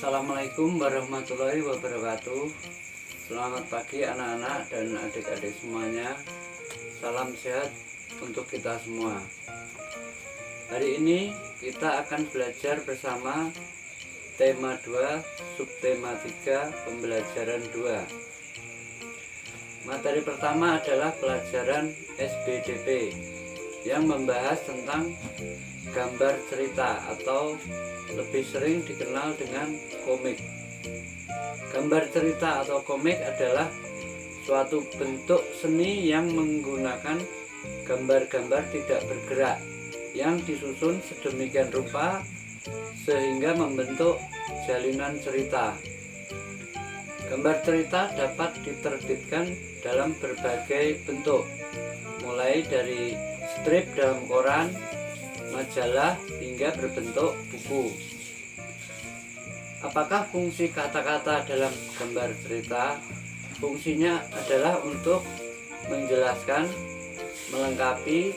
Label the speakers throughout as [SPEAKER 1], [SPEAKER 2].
[SPEAKER 1] Assalamualaikum warahmatullahi wabarakatuh. Selamat pagi anak-anak dan adik-adik semuanya. Salam sehat untuk kita semua. Hari ini kita akan belajar bersama tema 2, subtema 3, pembelajaran 2. Materi pertama adalah pelajaran SBDP yang membahas tentang gambar cerita atau lebih sering dikenal dengan komik. Gambar cerita atau komik adalah suatu bentuk seni yang menggunakan gambar-gambar tidak bergerak yang disusun sedemikian rupa sehingga membentuk jalinan cerita. Gambar cerita dapat diterbitkan dalam berbagai bentuk, mulai dari strip dalam koran, majalah, hingga berbentuk buku. Apakah fungsi kata-kata dalam gambar cerita? Fungsinya adalah untuk menjelaskan, melengkapi,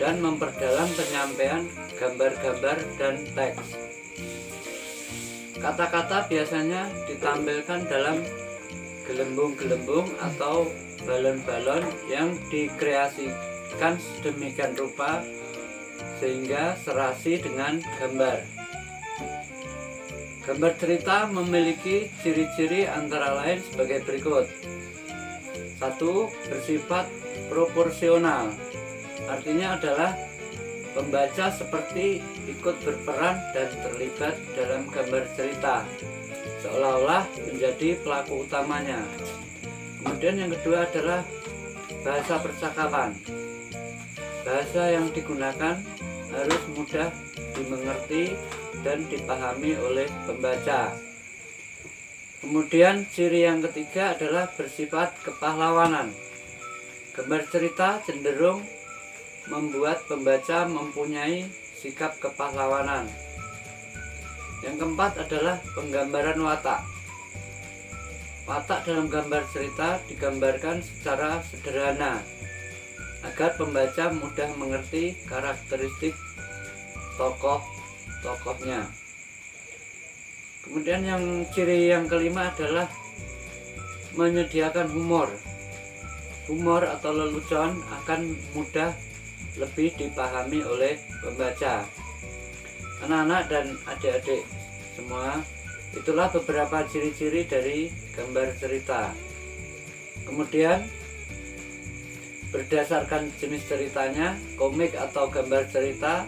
[SPEAKER 1] dan memperdalam penyampaian gambar-gambar dan teks. Kata-kata biasanya ditampilkan dalam gelembung-gelembung atau balon-balon yang dikreasikan sedemikian rupa sehingga serasi dengan gambar. Gambar cerita memiliki ciri-ciri antara lain sebagai berikut. 1. Bersifat proporsional. Artinya adalah pembaca seperti ikut berperan dan terlibat dalam gambar cerita, seolah-olah menjadi pelaku utamanya. Kemudian yang kedua adalah bahasa percakapan. Bahasa yang digunakan harus mudah dimengerti dan dipahami oleh pembaca. Kemudian ciri yang ketiga adalah bersifat kepahlawanan. Gambar cerita cenderung membuat pembaca mempunyai sikap kepahlawanan. Yang keempat adalah penggambaran watak. Watak dalam gambar cerita digambarkan secara sederhana agar pembaca mudah mengerti karakteristik tokoh-tokohnya. Kemudian ciri yang kelima adalah menyediakan humor. Humor atau lelucon akan mudah lebih dipahami oleh pembaca. Anak-anak dan adik-adik semua, itulah beberapa ciri-ciri dari gambar cerita. Kemudian berdasarkan jenis ceritanya, komik atau gambar cerita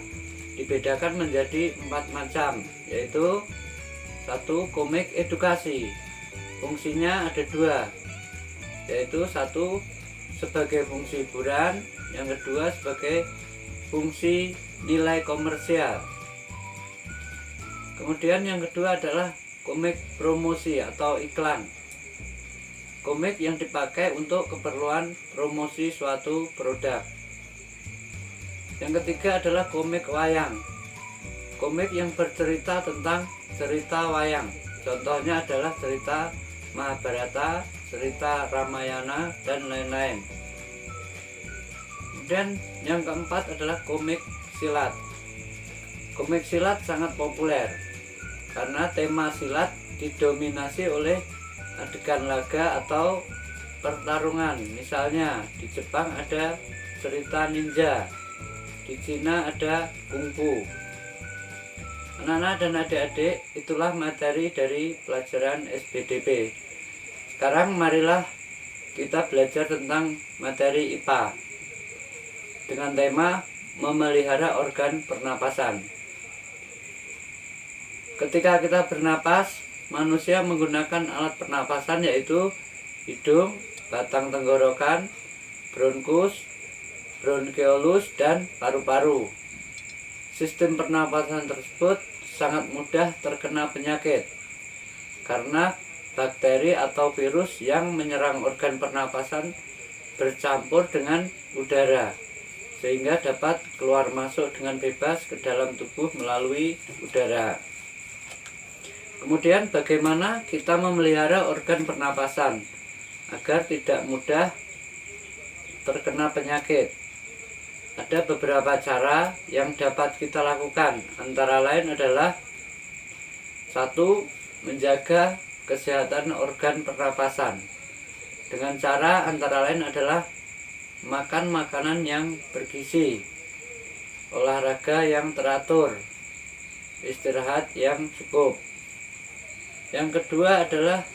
[SPEAKER 1] dibedakan menjadi 4 macam, yaitu 1. Komik edukasi. Fungsinya ada 2, yaitu 1 sebagai fungsi hiburan, yang kedua sebagai fungsi nilai komersial. Kemudian yang kedua adalah komik promosi atau iklan. Komik yang dipakai untuk keperluan promosi suatu produk. Yang ketiga adalah komik wayang. Komik yang bercerita tentang cerita wayang. Contohnya adalah cerita Mahabharata, cerita Ramayana, dan lain-lain. Kemudian yang keempat adalah komik silat. Komik silat sangat populer karena tema silat didominasi oleh adegan laga atau pertarungan. Misalnya di Jepang ada cerita ninja, di Cina ada kungfu. Anak-anak dan adik-adik, itulah materi dari pelajaran SBDP. Sekarang marilah kita belajar tentang materi IPA dengan tema memelihara organ pernapasan. Ketika kita bernapas, manusia menggunakan alat pernapasan yaitu hidung, batang tenggorokan, bronkus, bronkeolus, dan paru-paru. Sistem pernapasan tersebut sangat mudah terkena penyakit karena bakteri atau virus yang menyerang organ pernapasan bercampur dengan udara sehingga dapat keluar masuk dengan bebas ke dalam tubuh melalui udara. Kemudian bagaimana kita memelihara organ pernapasan agar tidak mudah terkena penyakit? Ada beberapa cara yang dapat kita lakukan, antara lain adalah 1. menjaga kesehatan organ pernapasan dengan cara antara lain adalah makan makanan yang bergizi, olahraga yang teratur, istirahat yang cukup. Yang kedua adalah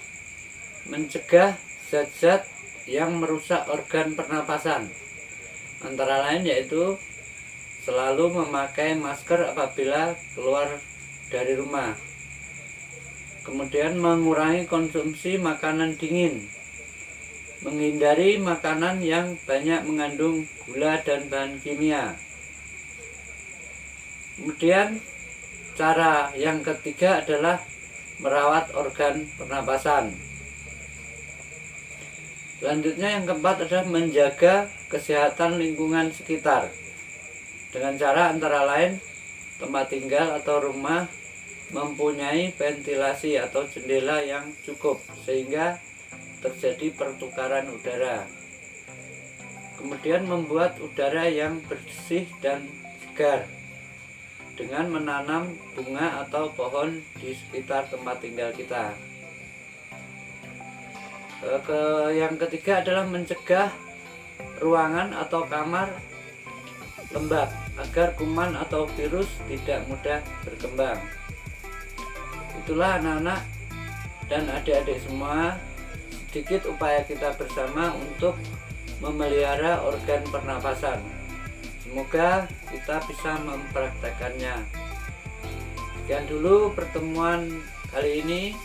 [SPEAKER 1] mencegah zat-zat yang merusak organ pernapasan, antara lain yaitu selalu memakai masker apabila keluar dari rumah. Kemudian mengurangi konsumsi makanan dingin, menghindari makanan yang banyak mengandung gula dan bahan kimia. Kemudian cara yang ketiga adalah merawat organ pernapasan. Selanjutnya yang keempat adalah menjaga kesehatan lingkungan sekitar dengan cara antara lain tempat tinggal atau rumah mempunyai ventilasi atau jendela yang cukup sehingga terjadi pertukaran udara. Kemudian membuat udara yang bersih dan segar dengan menanam bunga atau pohon di sekitar tempat tinggal kita. Yang ketiga adalah mencegah ruangan atau kamar lembab agar kuman atau virus tidak mudah berkembang. Itulah anak-anak dan adik-adik semua, sedikit upaya kita bersama untuk memelihara organ pernapasan. Semoga kita bisa mempraktekannya. Sekian dulu pertemuan kali ini.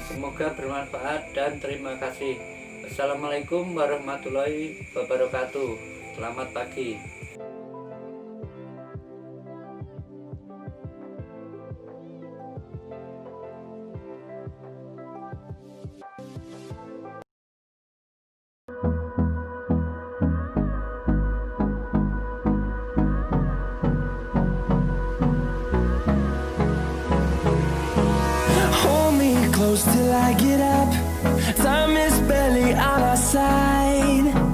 [SPEAKER 1] Semoga bermanfaat dan terima kasih. Assalamualaikum warahmatullahi wabarakatuh. Selamat pagi.
[SPEAKER 2] Close till I get up. Time is barely on our side.